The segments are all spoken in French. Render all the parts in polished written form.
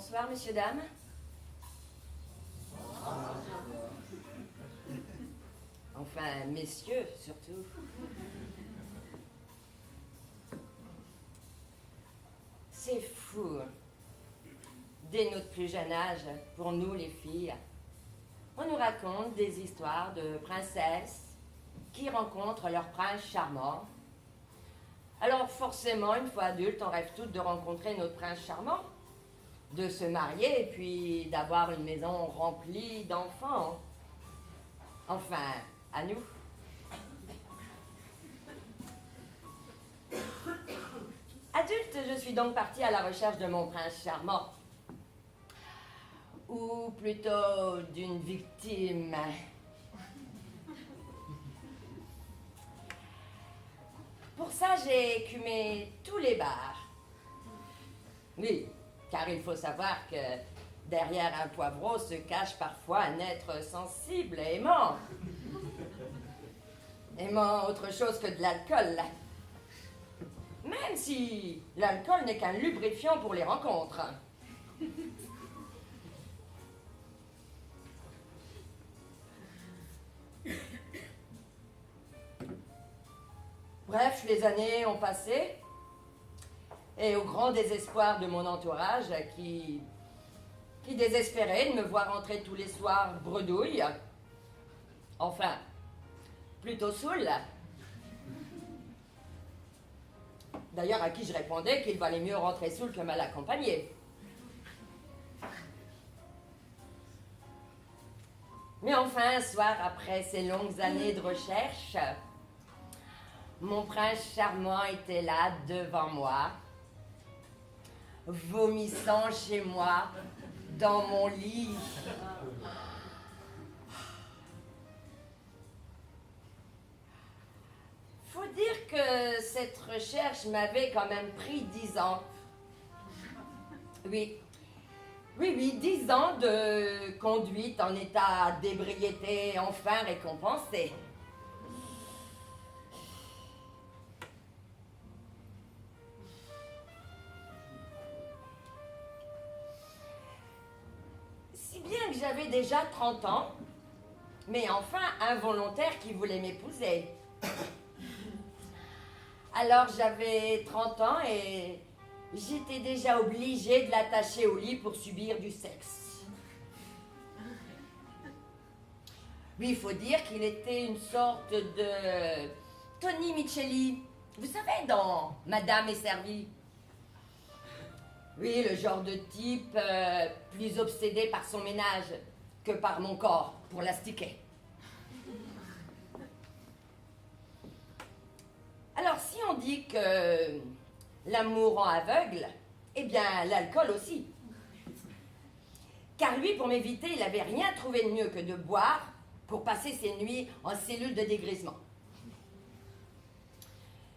Bonsoir, messieurs, dames. Enfin, messieurs, surtout. C'est fou. Dès notre plus jeune âge, pour nous les filles, on nous raconte des histoires de princesses qui rencontrent leur prince charmant. Alors forcément, une fois adulte, on rêve toutes de rencontrer notre prince charmant, de se marier et puis d'avoir une maison remplie d'enfants. Enfin, à nous. Adulte, je suis donc partie à la recherche de mon prince charmant. Ou plutôt d'une victime. Pour ça, j'ai écumé tous les bars. Oui, car il faut savoir que derrière un poivreau se cache parfois un être sensible et aimant. Aimant autre chose que de l'alcool. Même si l'alcool n'est qu'un lubrifiant pour les rencontres. Bref, les années ont passé, et au grand désespoir de mon entourage, qui désespérait de me voir entrer tous les soirs bredouille, enfin, plutôt saoul. D'ailleurs, à qui je répondais qu'il valait mieux rentrer saoul que mal accompagné. Mais enfin, un soir, après ces longues années de recherche, mon prince charmant était là devant moi, vomissant chez moi, dans mon lit. Faut dire que cette recherche m'avait quand même pris 10 ans. Oui, 10 ans de conduite en état d'ébriété enfin récompensé. Si bien que j'avais déjà 30 ans, mais enfin un volontaire qui voulait m'épouser. Alors j'avais 30 ans et j'étais déjà obligée de l'attacher au lit pour subir du sexe. Oui, il faut dire qu'il était une sorte de Tony Micheli. Vous savez, dans Madame est servie. Oui, le genre de type plus obsédé par son ménage que par mon corps pour l'astiquer. Alors, si on dit que l'amour rend aveugle, eh bien, l'alcool aussi. Car lui, pour m'éviter, il n'avait rien trouvé de mieux que de boire pour passer ses nuits en cellule de dégrisement.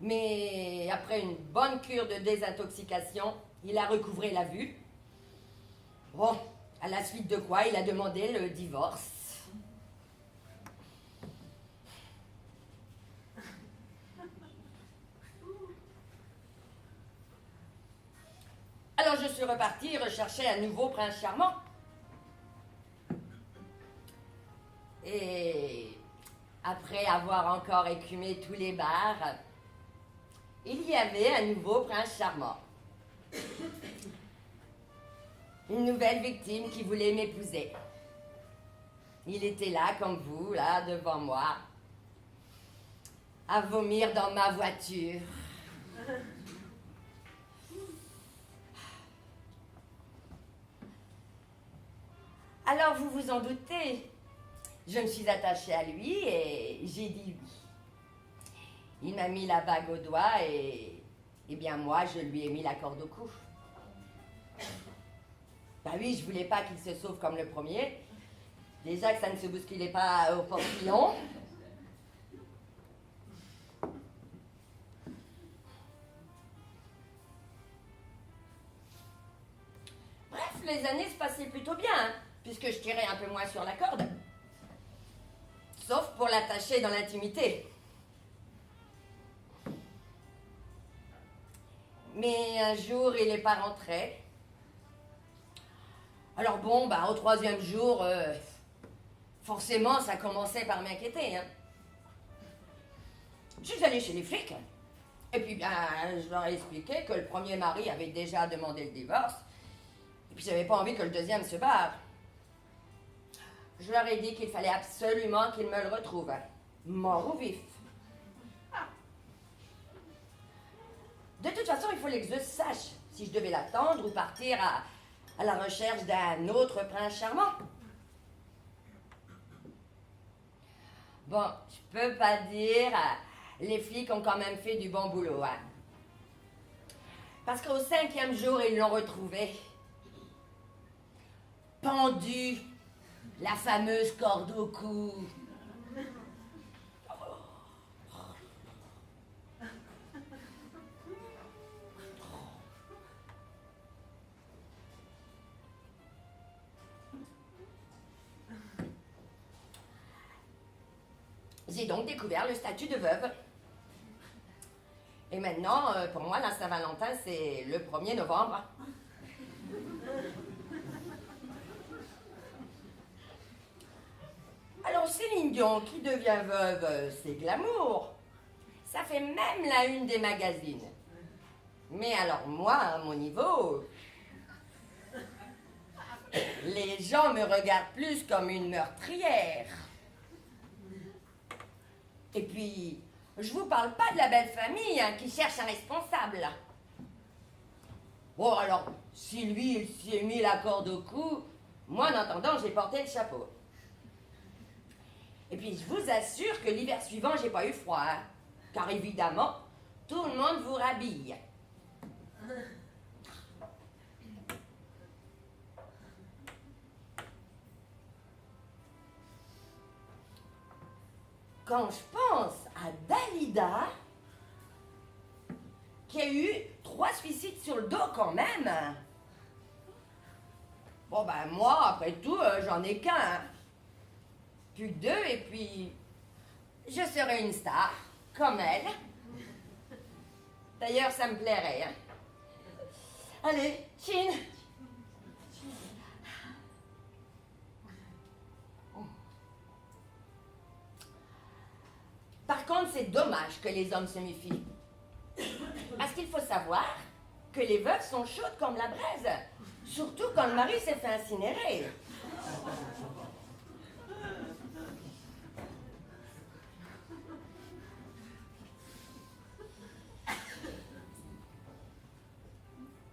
Mais après une bonne cure de désintoxication, il a recouvré la vue. Bon, à la suite de quoi, il a demandé le divorce. Alors je suis repartie rechercher un nouveau prince charmant. Et après avoir encore écumé tous les bars, il y avait un nouveau prince charmant. Une nouvelle victime qui voulait m'épouser. Il était là, comme vous, là, devant moi, à vomir dans ma voiture. Alors, vous vous en doutez, je me suis attachée à lui et j'ai dit oui. Il m'a mis la bague au doigt et bien moi, je lui ai mis la corde au cou. Ben oui, je voulais pas qu'il se sauve comme le premier. Déjà que ça ne se bousculait pas au portillon. Bref, les années se passaient plutôt bien, hein, puisque je tirais un peu moins sur la corde. Sauf pour l'attacher dans l'intimité. Mais un jour, il n'est pas rentré. Alors bon, au troisième jour, forcément, ça commençait par m'inquiéter. Hein. Je suis allée chez les flics. Et puis, je leur ai expliqué que le premier mari avait déjà demandé le divorce. Et puis, j'avais pas envie que le deuxième se barre. Je leur ai dit qu'il fallait absolument qu'ils me le retrouvent. Mort ou vif. De toute façon, il fallait que je sache si je devais l'attendre ou partir à la recherche d'un autre prince charmant. Bon, je peux pas dire, les flics ont quand même fait du bon boulot, hein. Parce qu'au 5e jour, ils l'ont retrouvé. Pendu, la fameuse corde au cou. J'ai donc découvert le statut de veuve. Et maintenant, pour moi, la Saint-Valentin, c'est le 1er novembre. Alors, Céline Dion qui devient veuve, c'est glamour. Ça fait même la une des magazines. Mais alors, moi, à mon niveau, les gens me regardent plus comme une meurtrière. Et puis, je vous parle pas de la belle famille qui cherche un responsable. Bon, alors, si lui, il s'est mis la corde au cou, moi, en attendant, j'ai porté le chapeau. Et puis, je vous assure que l'hiver suivant, j'ai pas eu froid. Hein, car évidemment, tout le monde vous rhabille. Quand je pense à Dalida, qui a eu 3 suicides sur le dos quand même. Bon moi, après tout, j'en ai qu'un. Hein. Plus que 2 et puis je serai une star, comme elle. D'ailleurs, ça me plairait. Hein. Allez, Chine. Par contre, c'est dommage que les hommes se méfient. Parce qu'il faut savoir que les veuves sont chaudes comme la braise. Surtout quand le mari s'est fait incinérer.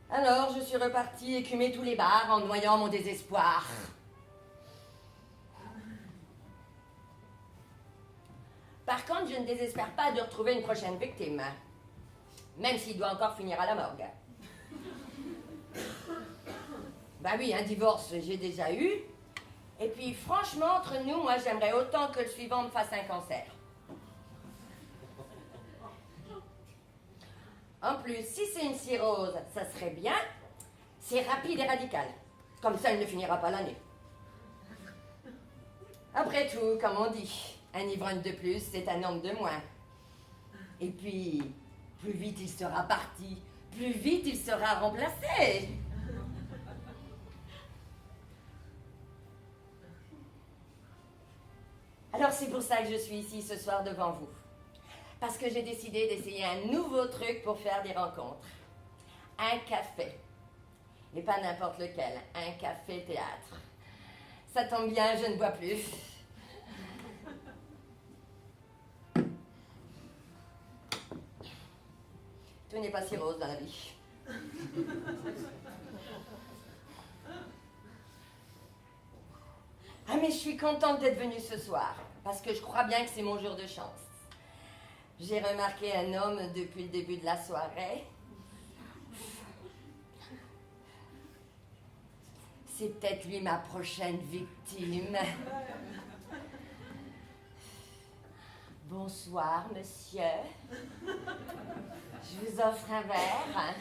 Alors, je suis repartie écumer tous les bars en noyant mon désespoir. Par contre, je ne désespère pas de retrouver une prochaine victime. Même s'il doit encore finir à la morgue. Oui, un divorce, j'ai déjà eu. Et puis, franchement, entre nous, moi, j'aimerais autant que le suivant me fasse un cancer. En plus, si c'est une cirrhose, ça serait bien. C'est rapide et radical. Comme ça, il ne finira pas l'année. Après tout, comme on dit, un ivrogne de plus, c'est un homme de moins. Et puis, plus vite il sera parti, plus vite il sera remplacé. Alors c'est pour ça que je suis ici ce soir devant vous. Parce que j'ai décidé d'essayer un nouveau truc pour faire des rencontres. Un café. Et pas n'importe lequel, un café-théâtre. Ça tombe bien, je ne bois plus. Tout n'est pas si rose dans la vie. Ah mais je suis contente d'être venue ce soir, parce que je crois bien que c'est mon jour de chance. J'ai remarqué un homme depuis le début de la soirée. C'est peut-être lui ma prochaine victime. Bonsoir, monsieur. Je vous offre un verre.